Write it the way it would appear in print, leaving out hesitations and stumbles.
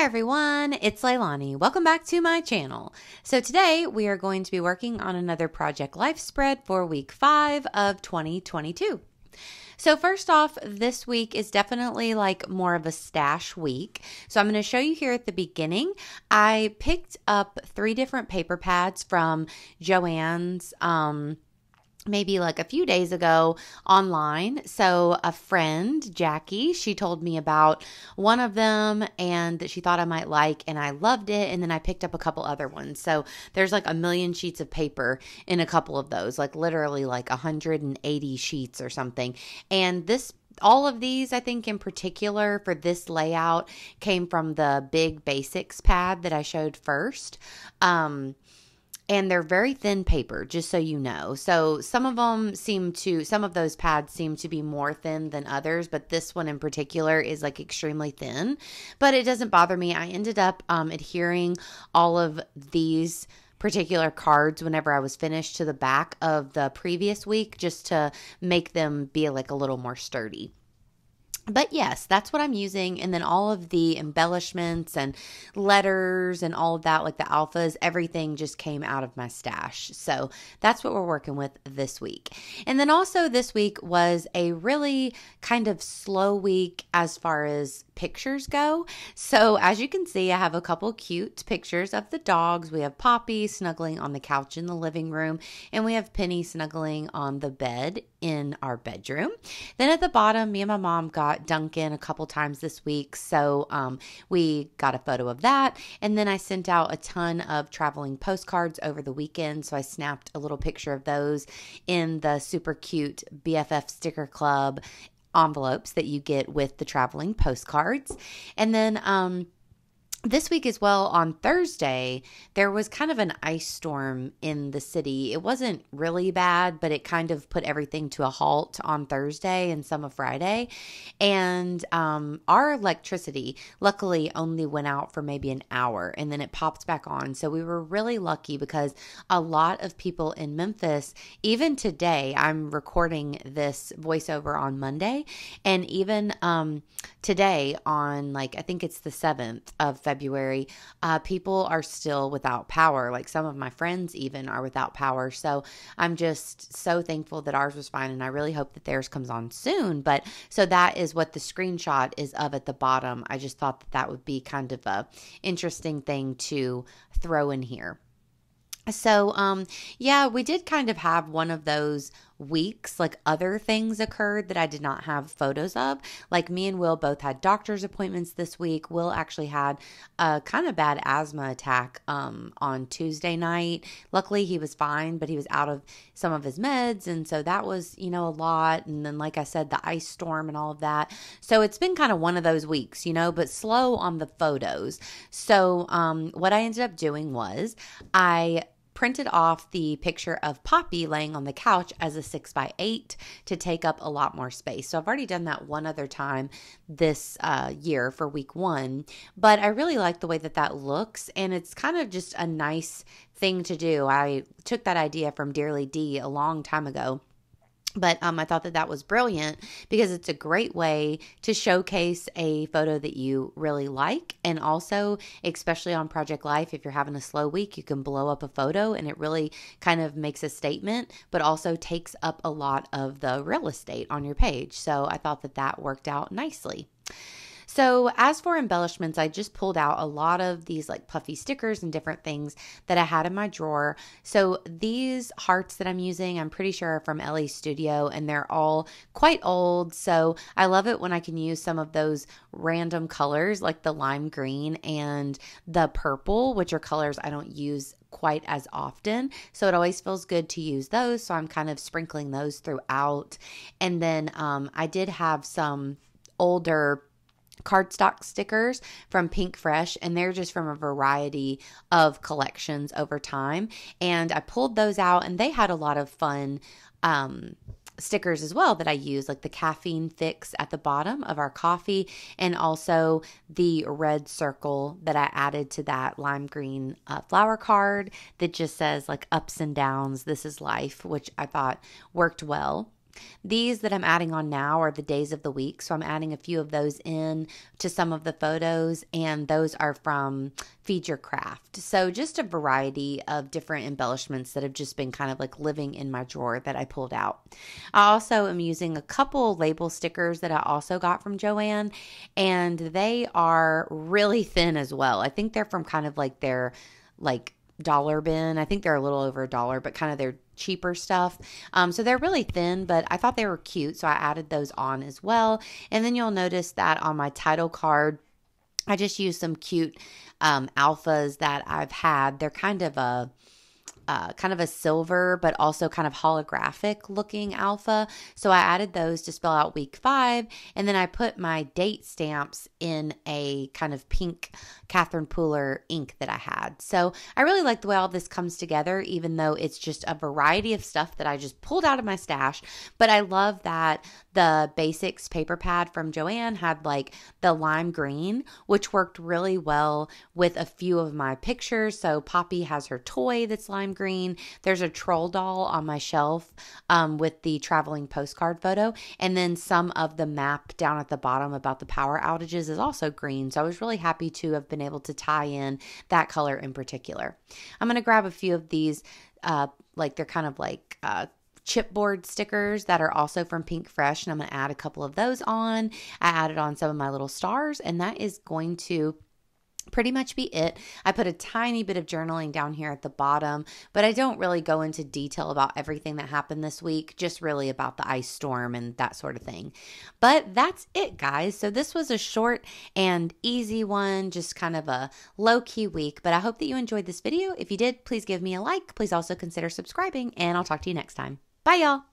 Hi everyone, it's Leilani. Welcome back to my channel. So today we are going to be working on another Project Life spread for week 5 of 2022. So first off, this week is definitely like more of a stash week. So I'm going to show you here at the beginning. I picked up 3 different paper pads from Joann's, maybe like a few days ago online. So a friend, Jackie, she told me about one of them and that she thought I might like, and I loved it. And then I picked up a couple other ones. So there's like a million sheets of paper in a couple of those, like literally like 180 sheets or something. And all of these, I think in particular for this layout, came from the Big Basics pad that I showed first. And they're very thin paper, just so you know. So some of those pads seem to be more thin than others, but this one in particular is like extremely thin. But it doesn't bother me. I ended up adhering all of these particular cards whenever I was finished to the back of the previous week, just to make them be like a little more sturdy. But yes, that's what I'm using. And then all of the embellishments and letters and all of that, like the alphas, everything just came out of my stash. So that's what we're working with this week. And then also this week was a really kind of slow week as far as pictures go. So as you can see, I have a couple cute pictures of the dogs. We have Poppy snuggling on the couch in the living room, and we have Penny snuggling on the bed in our bedroom. Then at the bottom, me and my mom got Duncan a couple times this week. So we got a photo of that. And then I sent out a ton of traveling postcards over the weekend. So I snapped a little picture of those in the super cute BFF Sticker Club envelopes that you get with the traveling postcards. And then this week as well, on Thursday, there was kind of an ice storm in the city. It wasn't really bad, but it kind of put everything to a halt on Thursday and some of Friday. And our electricity luckily only went out for maybe an hour, and then it popped back on. So we were really lucky because a lot of people in Memphis, even today, I'm recording this voiceover on Monday, and even today on I think it's the 7th of February, people are still without power. Like some of my friends even are without power. So I'm just so thankful that ours was fine, and I really hope that theirs comes on soon. But so that is what the screenshot is of at the bottom. I just thought that would be kind of a interesting thing to throw in here. So, yeah, we did kind of have one of those weeks, like other things occurred that I did not have photos of. Like me and Will both had doctor's appointments this week. Will actually had a kind of bad asthma attack on Tuesday night. Luckily he was fine, but he was out of some of his meds, and so that was, a lot. And then like I said, the ice storm and all of that. So it's been kind of one of those weeks, but slow on the photos. So what I ended up doing was I printed off the picture of Poppy laying on the couch as a 6x8 to take up a lot more space. So I've already done that one other time this year for week 1, but I really like the way that looks, and it's kind of just a nice thing to do. I took that idea from Dearly D a long time ago. But I thought that was brilliant because it's a great way to showcase a photo that you really like. And also, especially on Project Life, if you're having a slow week, you can blow up a photo and it really kind of makes a statement, but also takes up a lot of the real estate on your page. So I thought that worked out nicely. So as for embellishments, I just pulled out a lot of these like puffy stickers and different things that I had in my drawer. So these hearts that I'm using, I'm pretty sure are from LA Studio, and they're all quite old. So I love it when I can use some of those random colors like the lime green and the purple, which are colors I don't use quite as often. So it always feels good to use those. So I'm kind of sprinkling those throughout. And then I did have some older cardstock stickers from Pink Fresh, and they're just from a variety of collections over time. And I pulled those out, and they had a lot of fun stickers as well that I use, like the caffeine fix at the bottom of our coffee, and also the red circle that I added to that lime green flower card that just says like ups and downs, this is life, which I thought worked well. These that I'm adding on now are the days of the week. So I'm adding a few of those in to some of the photos, and those are from Feed Your Craft. So just a variety of different embellishments that have just been kind of like living in my drawer that I pulled out. I also am using a couple label stickers that I also got from Joann, and they are really thin as well. I think they're from kind of like their like dollar bin. I think they're a little over $1, but kind of their cheaper stuff. So they're really thin, but I thought they were cute, so I added those on as well. And then you'll notice that on my title card, I just used some cute alphas that I've had. They're kind of a silver, but also kind of holographic looking alpha. So I added those to spell out week 5. And then I put my date stamps in a kind of pink Catherine Pooler ink that I had. So I really like the way all this comes together, even though it's just a variety of stuff that I just pulled out of my stash. But I love that the Basics paper pad from Joann had like the lime green, which worked really well with a few of my pictures. So Poppy has her toy that's lime green. There's a troll doll on my shelf with the traveling postcard photo. And then some of the map down at the bottom about the power outages is also green. So I was really happy to have been able to tie in that color in particular. I'm going to grab a few of these, like they're kind of like chipboard stickers that are also from Pink Fresh, and I'm going to add a couple of those on. I added on some of my little stars, and that is going to pretty much be it. I put a tiny bit of journaling down here at the bottom, but I don't really go into detail about everything that happened this week, just really about the ice storm and that sort of thing. But that's it, guys. So this was a short and easy one, just kind of a low-key week, but I hope that you enjoyed this video. If you did, please give me a like. Please also consider subscribing, and I'll talk to you next time. Bye, y'all.